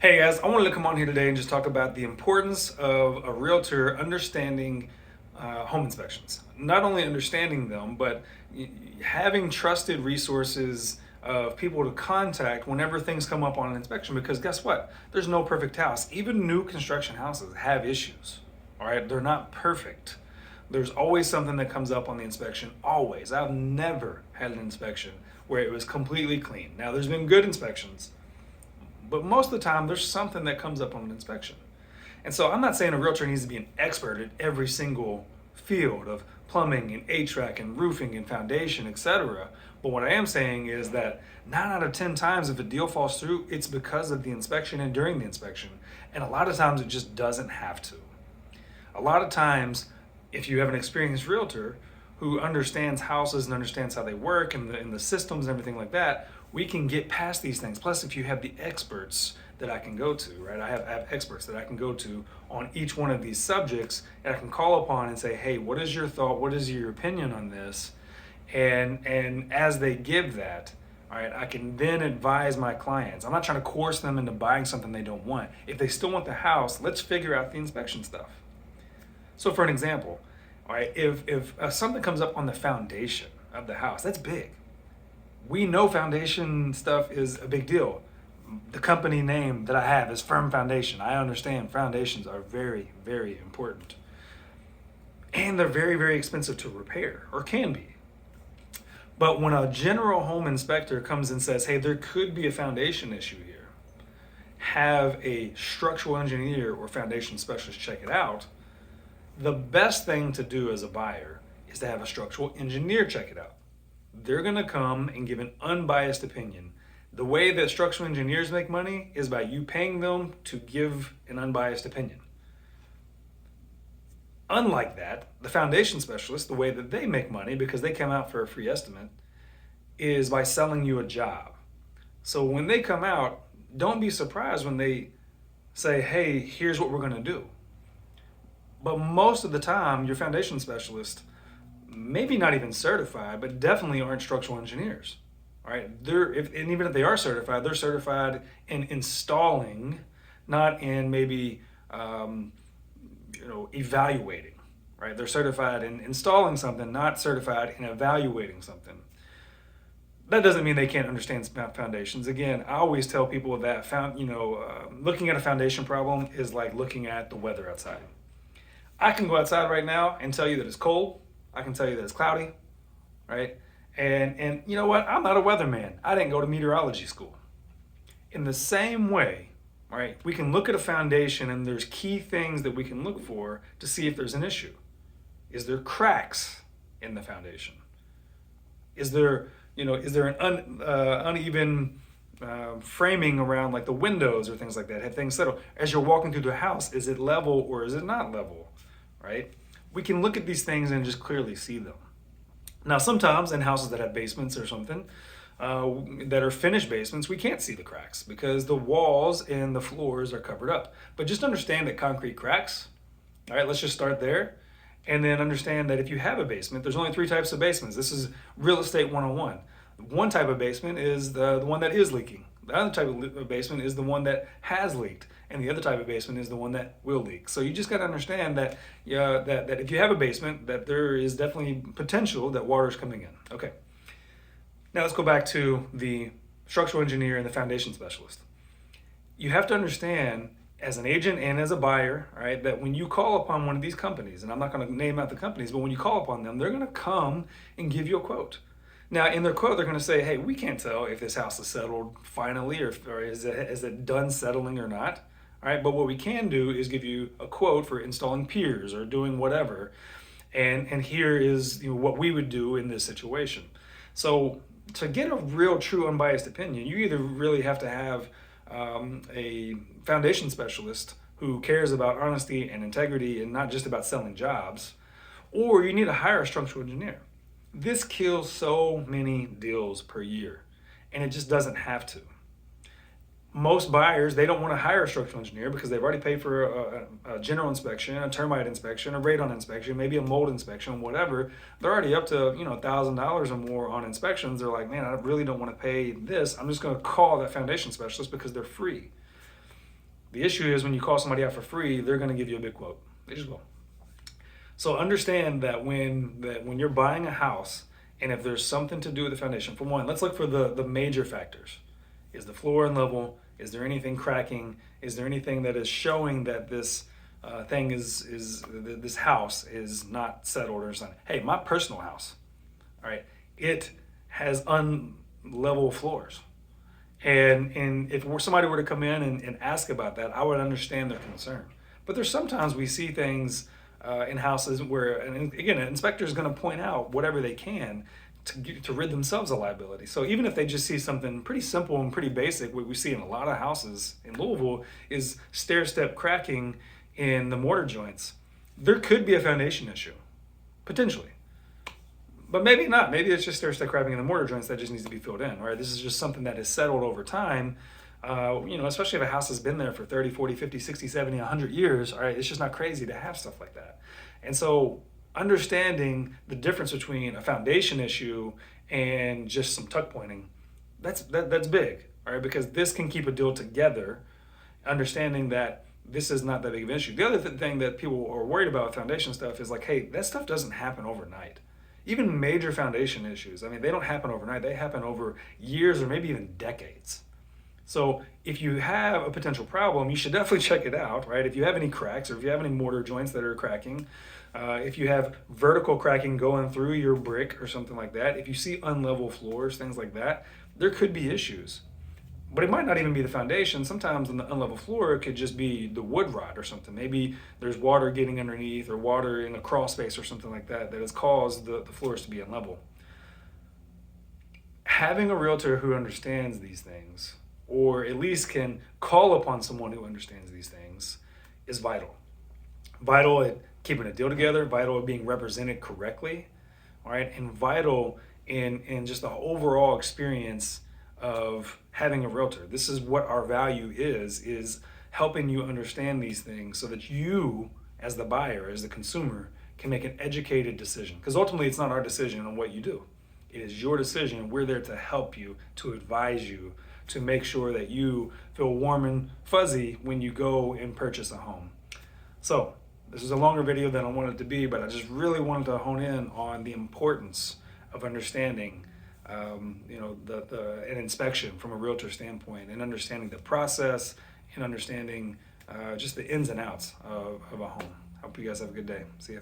Hey guys, I wanted to come on here today and just talk about the importance of a realtor understanding home inspections. Not only understanding them, but having trusted resources of people to contact whenever things come up on an inspection. Because guess what? There's no perfect house. Even new construction houses have issues. All right, they're not perfect. There's always something that comes up on the inspection. Always. I've never had an inspection where it was completely clean. Now, there's been good inspections, but most of the time, there's something that comes up on an inspection. And so I'm not saying a realtor needs to be an expert at every single field of plumbing and HVAC and roofing and foundation, etc. But what I am saying is that 9 out of 10 times, if a deal falls through, it's because of the inspection and during the inspection. And a lot of times, it just doesn't have to. A lot of times, if you have an experienced realtor who understands houses and understands how they work and the systems and everything like that, we can get past these things. Plus, if you have the experts that I can go to, right? I have experts that I can go to on each one of these subjects, and I can call upon and say, hey, what is your thought? What is your opinion on this? And as they give that, all right, I can then advise my clients. I'm not trying to coerce them into buying something they don't want. If they still want the house, let's figure out the inspection stuff. So for an example, all right, if something comes up on the foundation of the house, that's big. We know foundation stuff is a big deal. The company name that I have is Firm Foundation. I understand foundations are very, very important. And they're very, very expensive to repair, or can be. But when a general home inspector comes and says, hey, there could be a foundation issue here, have a structural engineer or foundation specialist check it out, the best thing to do as a buyer is to have a structural engineer check it out. They're going to come and give an unbiased opinion. The way that structural engineers make money is by you paying them to give an unbiased opinion. Unlike that, the foundation specialist, the way that they make money, because they come out for a free estimate, is by selling you a job. So when they come out, don't be surprised when they say, hey, here's what we're going to do. But most of the time, your foundation specialist, maybe not even certified, but definitely aren't structural engineers. All right, and even if they are certified, they're certified in installing, not in maybe evaluating. Right, they're certified in installing something, not certified in evaluating something. That doesn't mean they can't understand foundations. Again, I always tell people that looking at a foundation problem is like looking at the weather outside. I can go outside right now and tell you that it's cold. I can tell you that it's cloudy, right? And you know what? I'm not a weatherman. I didn't go to meteorology school. In the same way, right, we can look at a foundation and there's key things that we can look for to see if there's an issue. Is there cracks in the foundation? Is there an uneven framing around like the windows or things like that? Have things settled? As you're walking through the house, is it level or is it not level? Right? We can look at these things and just clearly see them. Now, sometimes in houses that have basements or something, that are finished basements, we can't see the cracks because the walls and the floors are covered up. But just understand that concrete cracks. All right, let's just start there. And then understand that if you have a basement, there's only 3 types of basements. This is real estate 101. One type of basement is the one that is leaking. The other type of basement is the one that has leaked, and the other type of basement is the one that will leak. So you just got to understand that that if you have a basement, that there is definitely potential that water is coming in. Okay. Now let's go back to the structural engineer and the foundation specialist. You have to understand as an agent and as a buyer, all right, that when you call upon one of these companies, and I'm not going to name out the companies, but when you call upon them, they're going to come and give you a quote. Now, in their quote, they're going to say, hey, we can't tell if this house is settled finally or is it done settling or not. All right, but what we can do is give you a quote for installing piers or doing whatever. And here is what we would do in this situation. So to get a real, true, unbiased opinion, you either really have to have a foundation specialist who cares about honesty and integrity and not just about selling jobs, or you need to hire a structural engineer. This kills so many deals per year, and it just doesn't have to. Most buyers, they don't want to hire a structural engineer because they've already paid for a general inspection, a termite inspection, a radon inspection, maybe a mold inspection, whatever. They're already up to $1,000 or more on inspections. They're like, man, I really don't want to pay this. I'm just going to call that foundation specialist because they're free. The issue is when you call somebody out for free, they're going to give you a big quote. They just will. So understand that when you're buying a house, and if there's something to do with the foundation, for one, let's look for the major factors. Is the floor unlevel? Is there anything cracking? Is there anything that is showing that this this house is not settled or something? Hey, my personal house, all right, it has unlevel floors. And if somebody were to come in and ask about that, I would understand their concern. But there's sometimes we see things in houses where, and again, an inspector is going to point out whatever they can to rid themselves of liability. So even if they just see something pretty simple and pretty basic, what we see in a lot of houses in Louisville is stair-step cracking in the mortar joints. There could be a foundation issue, potentially. But maybe not. Maybe it's just stair-step cracking in the mortar joints that just needs to be filled in, right? This is just something that has settled over time. Especially if a house has been there for 30, 40, 50, 60, 70, 100 years, all right, it's just not crazy to have stuff like that. And so understanding the difference between a foundation issue and just some tuck pointing, that's big, all right, because this can keep a deal together, understanding that this is not that big of an issue. The other thing that people are worried about with foundation stuff is like, hey, that stuff doesn't happen overnight. Even major foundation issues, I mean, they don't happen overnight. They happen over years or maybe even decades. So if you have a potential problem, you should definitely check it out, right? If you have any cracks or if you have any mortar joints that are cracking, if you have vertical cracking going through your brick or something like that, if you see unlevel floors, things like that, there could be issues. But it might not even be the foundation. Sometimes on the unlevel floor, it could just be the wood rot or something. Maybe there's water getting underneath or water in a crawl space or something like that that has caused the floors to be unlevel. Having a realtor who understands these things, or at least can call upon someone who understands these things, is vital. Vital at keeping a deal together, vital at being represented correctly, all right, and vital in just the overall experience of having a realtor. This is what our value is helping you understand these things so that you, as the buyer, as the consumer, can make an educated decision. Because ultimately, it's not our decision on what you do. It is your decision. We're there to help you, to advise you, to make sure that you feel warm and fuzzy when you go and purchase a home. So this is a longer video than I wanted it to be, but I just really wanted to hone in on the importance of understanding an inspection from a realtor standpoint, and understanding the process, and understanding just the ins and outs of a home. Hope you guys have a good day. See ya.